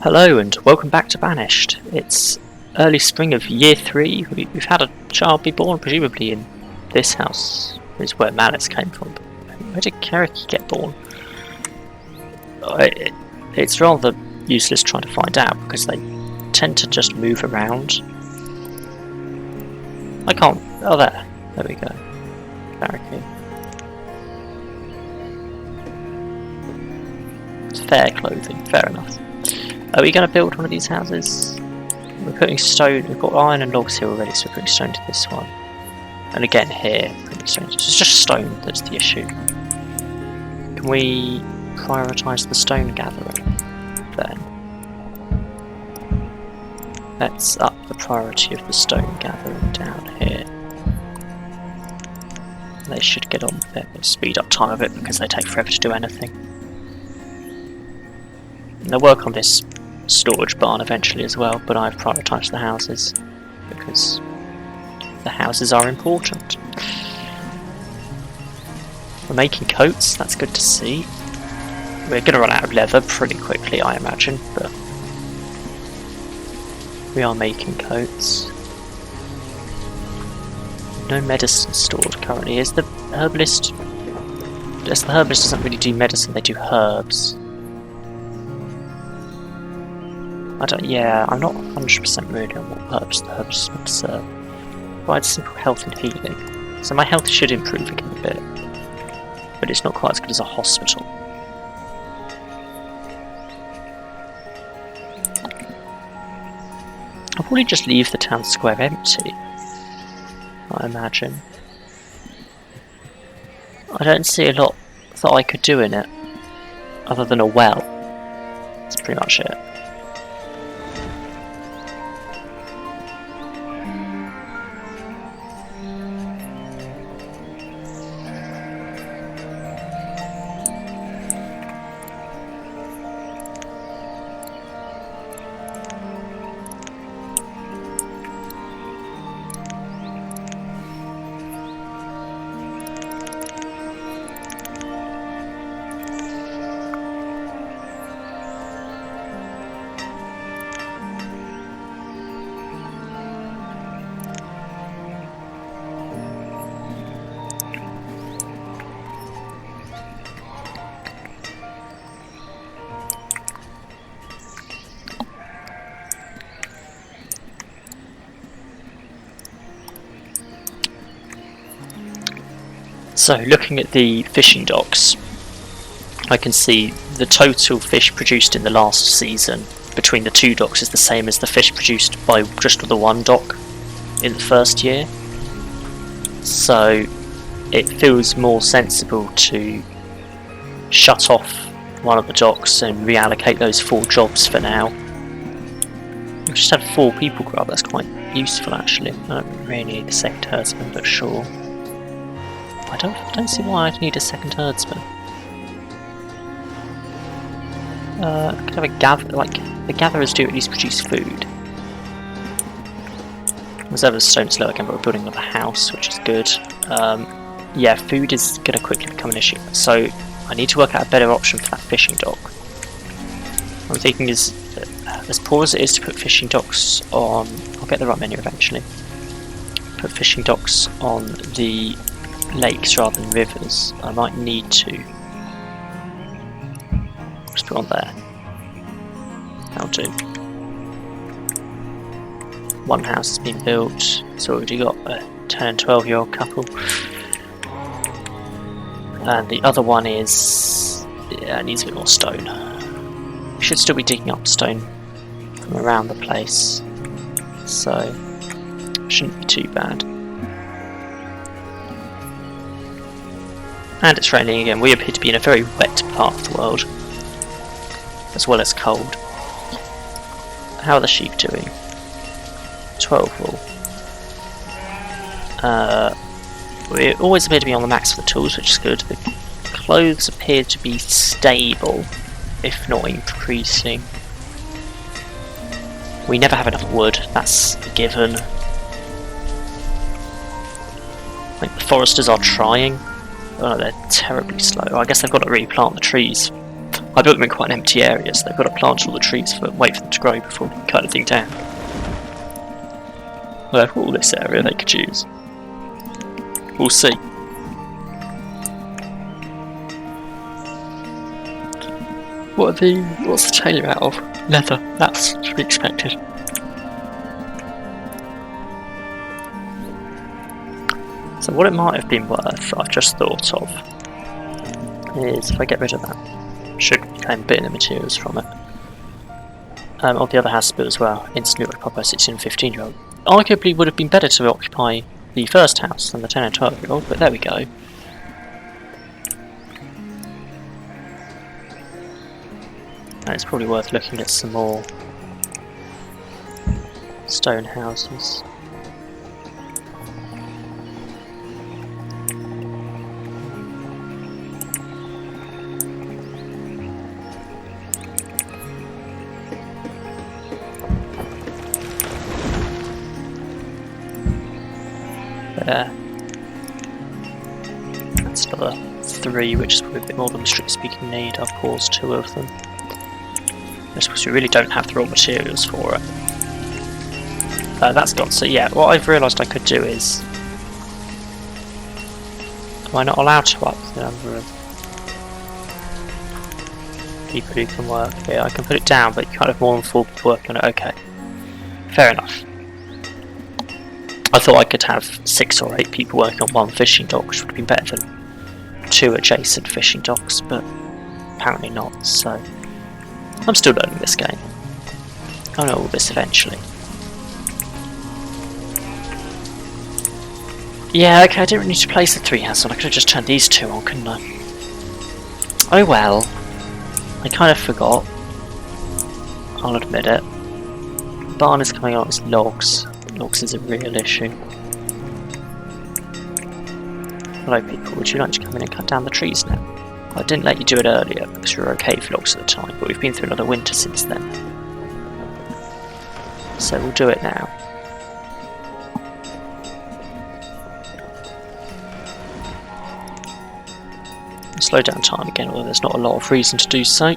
Hello and welcome back to Banished. It's early spring of year 3. We've had a child be born, presumably in this house, is where Malice came from. Where did Keriki get born? It's rather useless trying to find out because they tend to just move around. I can't. Oh, there. There we go. Barricade. It's fair clothing, fair enough. Are we going to build one of these houses? We're putting stone, we've got iron and logs here already, so we're putting stone to this one. And again here, putting stone. It's just stone that's the issue. Can we prioritise the stone gathering then? Let's up the priority of the stone gathering down here. They should get on with it. We'll speed up time a bit because they take forever to do anything. And they'll work on this storage barn eventually as well, but I've prioritised the houses because the houses are important. We're making coats, that's good to see. We're going to run out of leather pretty quickly, I imagine, but we are making coats. No medicine stored currently. Is the herbalist? Yes, the herbalist doesn't really do medicine, they do herbs. Yeah, I'm not 100% really on what herbs the herbs would serve. Provide simple health and healing. So my health should improve again a bit. But it's not quite as good as a hospital. I'll probably just leave the town square empty, I imagine. I don't see a lot that I could do in it, other than a well. That's pretty much it. So, looking at the fishing docks, I can see the total fish produced in the last season between the two docks is the same as the fish produced by just the one dock in the first year. So, it feels more sensible to shut off one of the docks and reallocate those 4 jobs for now. We just had 4 people grow up, that's quite useful actually. I don't really need a second herdsman, but sure. I don't see why I'd need a second herdsman. I could have a gather, like, the gatherers do at least produce food. Reserve of stone slow again, but we're building another house, which is good. Yeah, food is going to quickly become an issue, so I need to work out a better option for that fishing dock. What I'm thinking is, as poor as it is to put fishing docks on, I'll get the right menu eventually. Put fishing docks on the lakes rather than rivers. I might need to just put on there. That'll do. One house has been built, so we've already got a 10 and 12-year-old couple. And the other one is, yeah, it needs a bit more stone. We should still be digging up stone from around the place, so it shouldn't be too bad. And it's raining again. We appear to be in a very wet part of the world, as well as cold. How are the sheep doing? 12 wool. We always appear to be on the max for the tools, which is good. The clothes appear to be stable, if not increasing. We never have enough wood, that's a given. I think the foresters are trying. Oh, they're terribly slow. I guess they've got to replant the trees I built them in quite an empty area, so they've got to plant all the trees for wait for them to grow before we cut anything down. Well, they've got all this area they could use. We'll see. What's the tailor out of? Leather. That's to be expected. So what it might have been worth, I've just thought of, is if I get rid of that, should reclaim a bit of the materials from it. On the other house built as well, instantly would occupy 16 and 15 year old. Arguably would have been better to occupy the first house than the 10 and 12 year old, but there we go. And it's probably worth looking at some more stone houses. There. That's another 3, which is probably a bit more than we strictly speaking need. I've paused 2 of them. Just because we really don't have the raw materials for it. That's gone. So yeah, what I've realised I could do is... Am I not allowed to up the number of people who can work here? I can put it down, but you can't have more than 4 people working on it. Okay. Fair enough. I thought I could have 6 or 8 people working on 1 fishing dock, which would have been better than 2 adjacent fishing docks, but apparently not, so... I'm still learning this game. I'll know all this eventually. Yeah, okay, I didn't really need to place the 3 houses on, I could have just turned these 2 on, couldn't I? Oh well. I kind of forgot. I'll admit it. Barn is coming on as logs. Logs is a real issue. Hello people, would you like to come in and cut down the trees now? I didn't let you do it earlier because we were okay for logs at the time, but we've been through another winter since then. So we'll do it now. I'll slow down time again, although there's not a lot of reason to do so.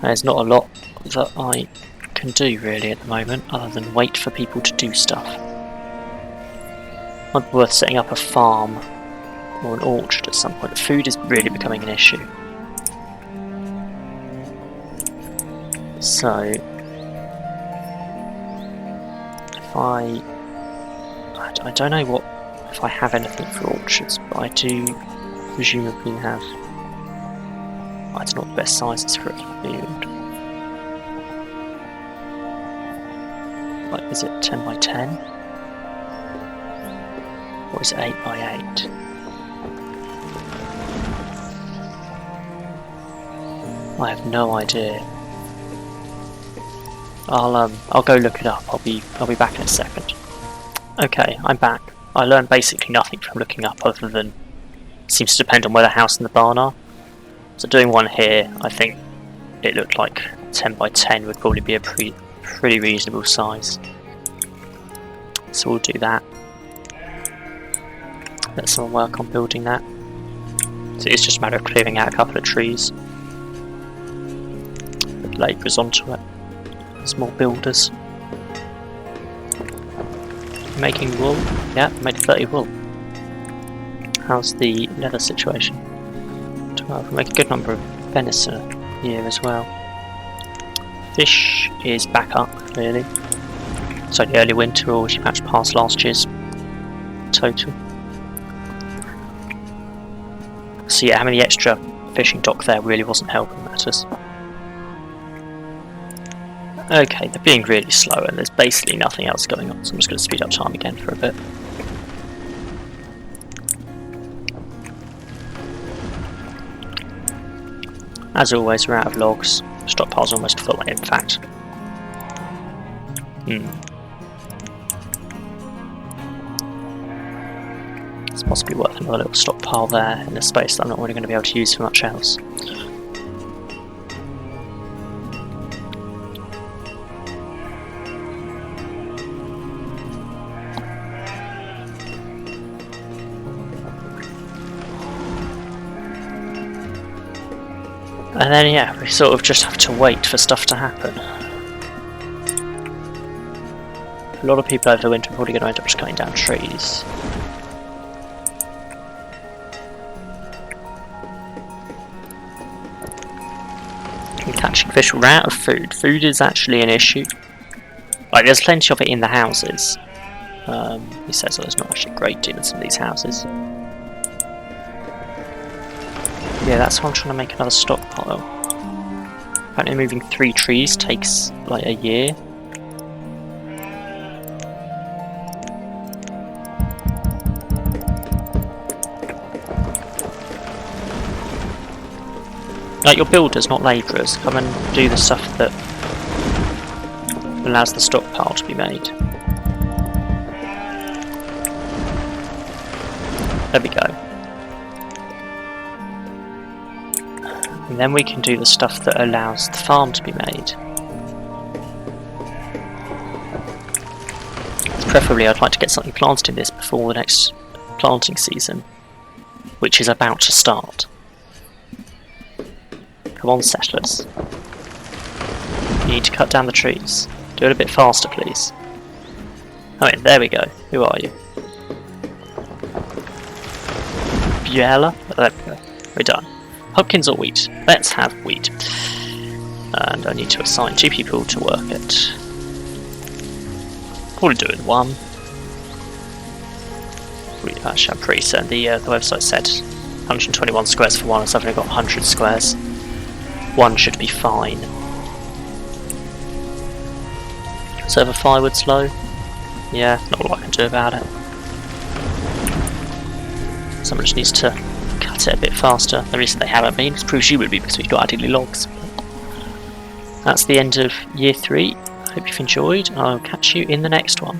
There's not a lot that I can do really at the moment, other than wait for people to do stuff. Might be worth setting up a farm or an orchard at some point. Food is really becoming an issue. So, if I don't know if I have anything for orchards, but I do presumably have. I don't know what the best sizes for it to build. Like, is it 10 by 10? Or is it 8 by 8? I have no idea. I'll go look it up. I'll be back in a second. Okay, I'm back. I learned basically nothing from looking up other than it seems to depend on where the house and the barn are. So doing one here, I think it looked like 10 by 10 would probably be a pretty reasonable size. So we'll do that. Let someone work on building that. So it's just a matter of clearing out a couple of trees. Put labourers onto it. There's more builders. Making wool? Yeah, made 30 wool. How's the leather situation? 12. We make a good number of venison here as well. Fish is back up, really. So the early winter already matched past last year's total. So yeah, having the extra fishing dock there really wasn't helping matters. Okay, they're being really slow and there's basically nothing else going on, so I'm just going to speed up time again for a bit. As always, we're out of logs. Stockpile's almost full, in fact. It's possibly worth another little stockpile there in a space that I'm not really going to be able to use for much else. And then yeah, we sort of just have to wait for stuff to happen. A lot of people over the winter are probably going to end up just cutting down trees. And catching fish, we're out of food. Food is actually an issue. Like, there's plenty of it in the houses. He says, oh, there's not actually a great deal in some of these houses. Yeah, that's why I'm trying to make another stockpile. Apparently moving 3 trees takes like a year. Like, your builders, not labourers, come and do the stuff that allows the stockpile to be made. There we go. And then we can do the stuff that allows the farm to be made. Preferably I'd like to get something planted in this before the next planting season, which is about to start. Come on, settlers. You need to cut down the trees. Do it a bit faster, please. Oh, yeah, there we go. Who are you? Biella? There we go. We're done. Pumpkins or wheat? Let's have wheat. And I need to assign 2 people to work it. Probably do it 1. Actually, I'm pretty certain the website said 121 squares for 1, so I've only got 100 squares. 1 should be fine. Server firewood slow? Yeah, not a lot I can do about it. Someone just needs to cut it a bit faster. The reason they haven't been is presumably because we've got idly logs. That's the end of year 3. I hope you've enjoyed, and I'll catch you in the next one.